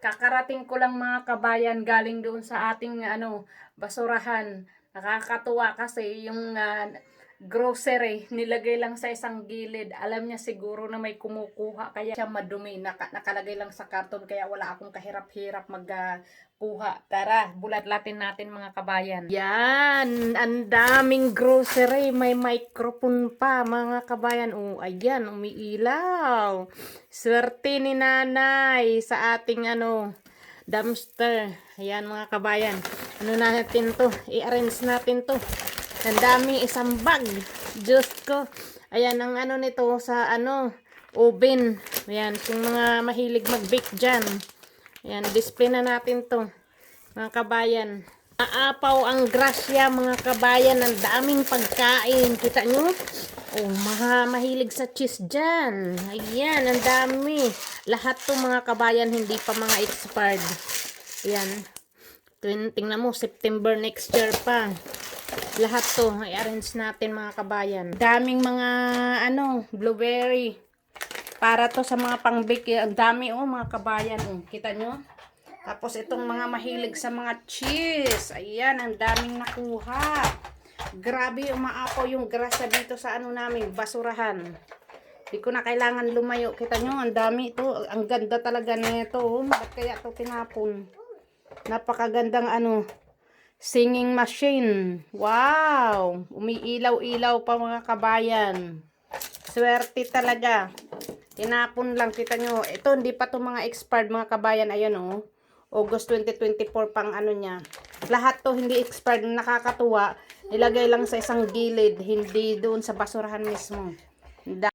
Kakarating ko lang mga kabayan galing doon sa ating basurahan. Nakakatuwa kasi yung grocery nilagay lang sa isang gilid. Alam niya siguro na may kumukuha kaya siya madumi. Nakalagay lang sa karton kaya wala akong kahirap-hirap magkuha. Tara, bulat-latin natin mga kabayan. Yan, ang daming grocery. May microphone pa mga kabayan. Oh, ayan, umiilaw. Swerte ni nanay sa ating dumpster. Ayan mga kabayan. Ano natin to? I-arrange natin to. Ang daming isang bag. Diyos ko. Ayan ang nito sa oven. Ayan, kung mga mahilig mag-bake dyan. Ayan, display na natin to. Mga kabayan. Aapaw ang grasya mga kabayan. Ang daming pagkain. Kita nyo? Oh, mahilig sa cheese dyan. Ayan, ang dami. Lahat to mga kabayan, hindi pa mga expired. Ayan. Tingnan mo, September next year pa. Lahat to, i-arrange natin mga kabayan. Daming mga, blueberry. Para to sa mga pang-bake. Ang dami, mga kabayan. Kita nyo? Tapos, itong mga mahilig sa mga cheese. Ayan, ang daming nakuha. Grabe, umaapaw yung grasa dito sa namin, basurahan. Hindi ko na kailangan lumayo. Kita nyo, ang dami ito. Ang ganda talaga nito. Ba't kaya ito tinapon? Napakagandang singing machine. Wow! Umiilaw-ilaw pa mga kabayan. Swerte talaga. Tinapon lang, kita nyo. Ito, hindi pa ito mga expired mga kabayan. Ayan August 2024 pang niya. Lahat to hindi expired. Nakakatuwa. Ilagay lang sa isang gilid. Hindi doon sa basurahan mismo.